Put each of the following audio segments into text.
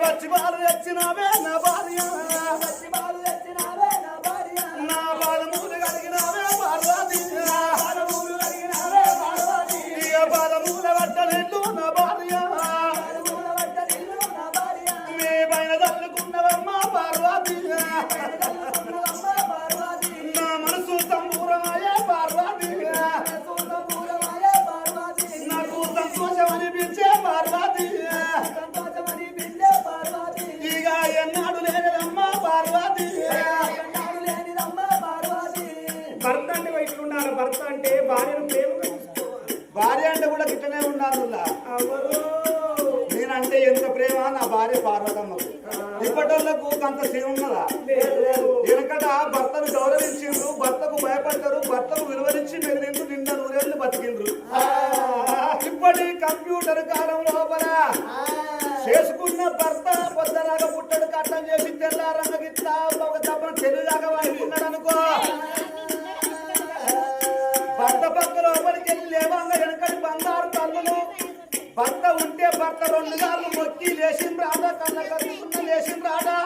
పచ్చి బాలు తెచ్చినావే నా భార్య నా బాలమూలు కలిగినావే పార్వతి బాలమూల పట్టలేదు నా భార్య మీ పైన తల్లుకున్నవమ్మ పార్వతి నా మనసు సంపూర్ణమయ్యే పార్వతి నాకు సంతోషం అనిపించే పార్వతి ఇక ఎన్నాడు లేదమ్మా పార్వతి భర్త అంటే ఇట్లా ఉండాలి. భర్త అంటే భార్యను ప్రేమగా భార్య అంటే కూడా గిట్టనే ఉండాలి. నేనంటే ఎంత ప్రేమ నా భార్య పార్వతమ్మకు. ఇప్పటికు అంత సేవ ఉన్నదా? వెనకట భర్తను గౌరవించిండ్రు, భర్తకు భయపడ్డారు, భర్తకు విలువరించి మెదిలిండ్రు, నిండా నూరేళ్లు బతికిండ్రు. ఇప్పటి కంప్యూటర్ కాలం లోపల చేసుకున్న భర్త పొద్దులాగా పుట్టడు కట్టం చేసి తెల్లారంగా గిట్లా ఒక తప్పన తెలుగులాగా వాడుకున్నాడు అనుకో. భర్త పక్క లోపలికి వెళ్ళి లేవంగా వెనకటి బంగారు తల్లులు భర్త ఉంటే భర్త 2 సార్లు మొక్కి లేచిన రాదా కళ్ళ కట్టుకున్న లేచిన రాదా.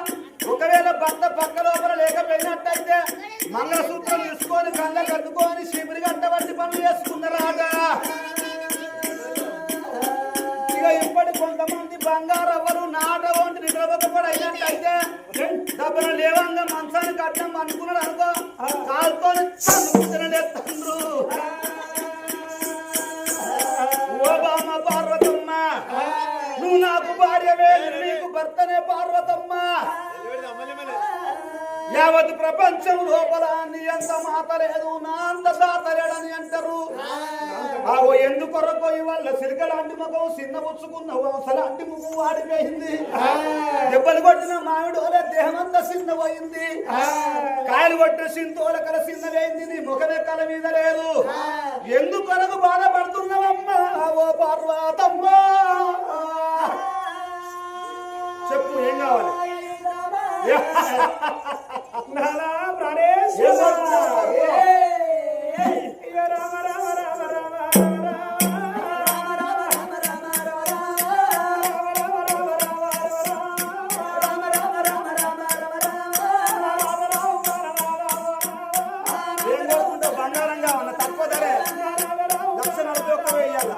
ఒకవేళ భర్త పక్క లోపల లేకపోయినట్టయితే మంగళసూత్రం తీసుకొని కళ్ళ కట్టుకొని శిబిరి గంట వంటి పనులు చేసుకున్నారాదా. ఇక ఇప్పటి కొంతమంది బంగారు ఎవరు నాట వంటి నిద్రపోకపడి అయినట్టయితే డబ్బున లేవంగా మంచానికి అడ్డం అనుకున్నాడు అనుకో, కాలుతో తండ్రు. ఓ బామ్మ పార్వతమ్మ, నువ్వు నాకు భార్యవే, నీకు భర్తనే పార్వతమ్మ. యావత్ ప్రపంచం లోపల నీ అంత మాత లేదు, నా అంత దాత లేడని అంటారు. ఆవో ఎందుకొరకు ఇవాళ సిరికలాంటి ముఖం చిన్న పుచ్చుకున్నావు, అవసలాంటి ముఖం వాడిపోయింది. దెబ్బలు కొట్టిన మామిడోలే దేహమంతా చిన్నపోయింది, కాయలు కొట్టిన సింతోలకల చిన్నవేయింది, నీ ముఖమే కల మీద లేదు. ఎందుకొరకు బాధపడుతున్నావమ్మా ఓ పార్వతమ్మా? చెప్పు, ఏం కావాలి? ప్రాణేశ్వర రామ రామ రామ రామ బంగారంగా ఉన్న తక్కువ ధరే 1,40,000 వేయాల.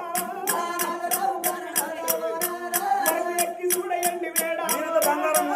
బంగారం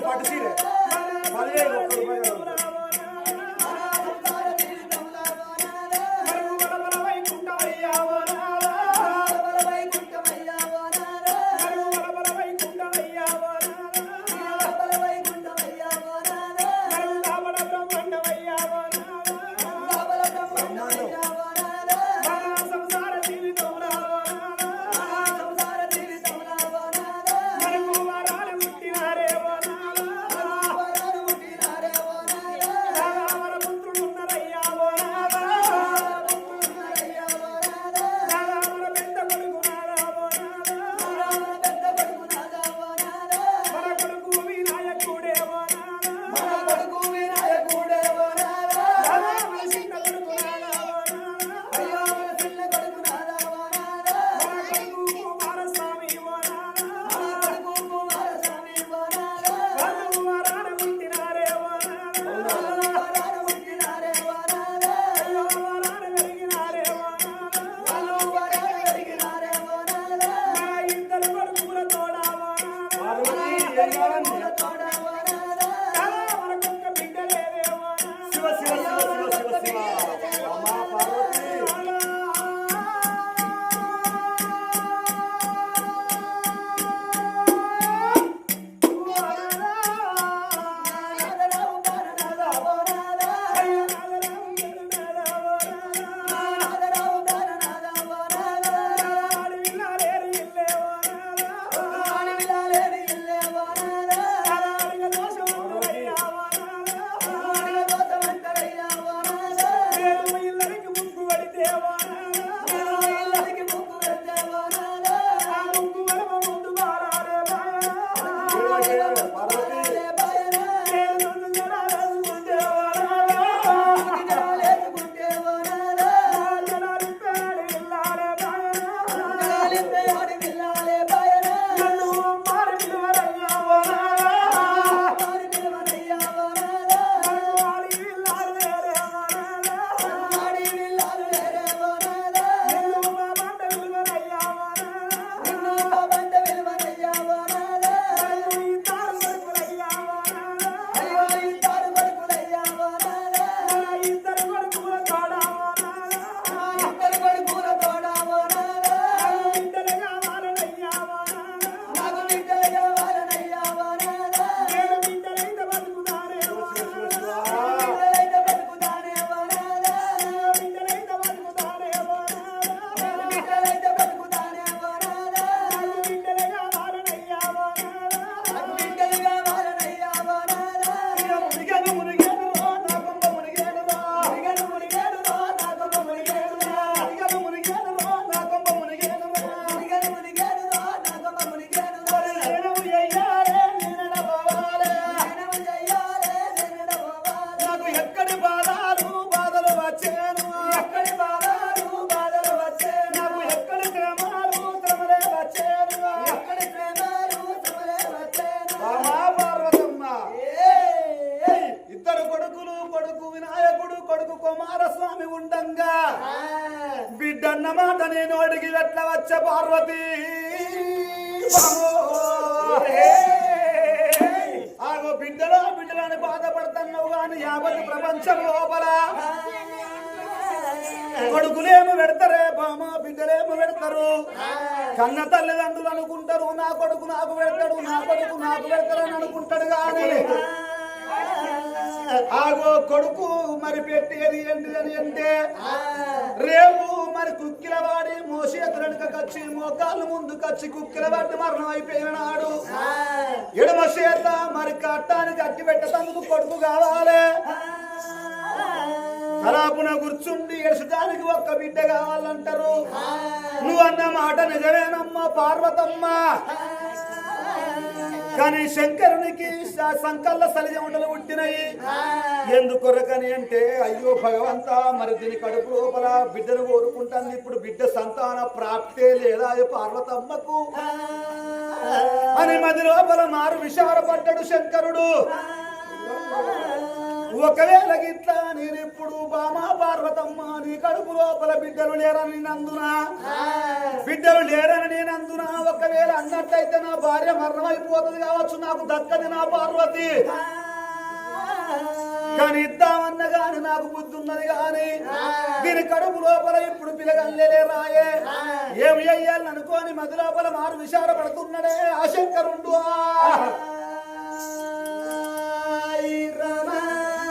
పట్టుసీరే 10,000 కుమారస్వామి ఉండంగా బిడ్డన్న మాట నేను అడిగి ఎట్లా వచ్చే పార్వతి ఆగో బిడ్డలని బాధపడుతున్నావు గాని యావత్ ప్రపంచం లోపల కొడుకులేమో పెడతారే బామ బిడ్డలేమో పెడతారు కన్న తల్లిదండ్రులు అనుకుంటారు నా కొడుకు నాకు పెడతాడు నా కొడుకు నాకు పెడతారు అని అనుకుంటాడు కానీ ఆగో కొడుకు మరి పెట్టేది ఏంటిదని అంటే రేపు మరి కుక్కిల వాడి మోసేతులక కచ్చి మోకాళ్ళు ముందు కచ్చి కుక్కిల వాడి మరణం అయిపోయిన నాడు ఎడమ చేత మరి కట్టానికి అట్టి పెట్టేందుకు కొడుకు కావాలి తలాపున కూర్చుండి ఎడసడానికి ఒక్క బిడ్డ కావాలంటారు నువ్వు అన్న మాట నిజమేనమ్మా పార్వతమ్మ కానీ శంకరునికి సంకల్ల సలిజముండలు పుట్టినాయి ఎందుకొరకని అంటే అయ్యో భగవంతా మరి దీని కడుపు లోపల బిడ్డను కోరుకుంటాను ఇప్పుడు బిడ్డ సంతాన ప్రాప్తే లేదా పార్వతమ్మకు అని మది లోపల మారు విచారపడ్డాడు శంకరుడు ఒకవేళ గిట్లా నేనెప్పుడు బామా పార్వతమ్మ నీ కడుపు లోపల బిడ్డలు లేరని నేనందున ఒకవేళ అన్నట్టయితే నా భార్య మరణమైపోతుంది కావచ్చు నాకు దక్కది నా పార్వతి కానీ ఇద్దామన్న గాని నాకు బుద్ధి ఉన్నది గాని దీని కడుపు లోపల ఇప్పుడు పిలగల్లే రాయే ఏమి అయ్యాలనుకోని మది లోపల మారు విచారపడుతున్నాడే ఆ శంకరుండు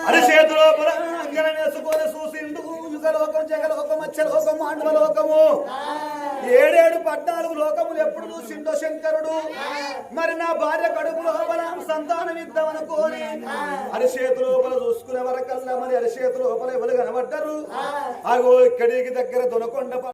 అరిచేతు లోపల అంగన వేసుకొని చూసిండు యుగలోకం జగలోకం మత్స్యలోకం మాండవలోకము 7 14 లోకములు ఎప్పుడు చూసిండో శంకరుడు మరి నా భార్య కడుపు లోపల సంతానం ఇద్దామనుకోని అరిచేతు లోపల చూసుకునే వరకల్లా మరి అరిచేతు లోపల ఎవరు కనబడ్డారు అగో ఇక్కడికి దగ్గర దొనకొండ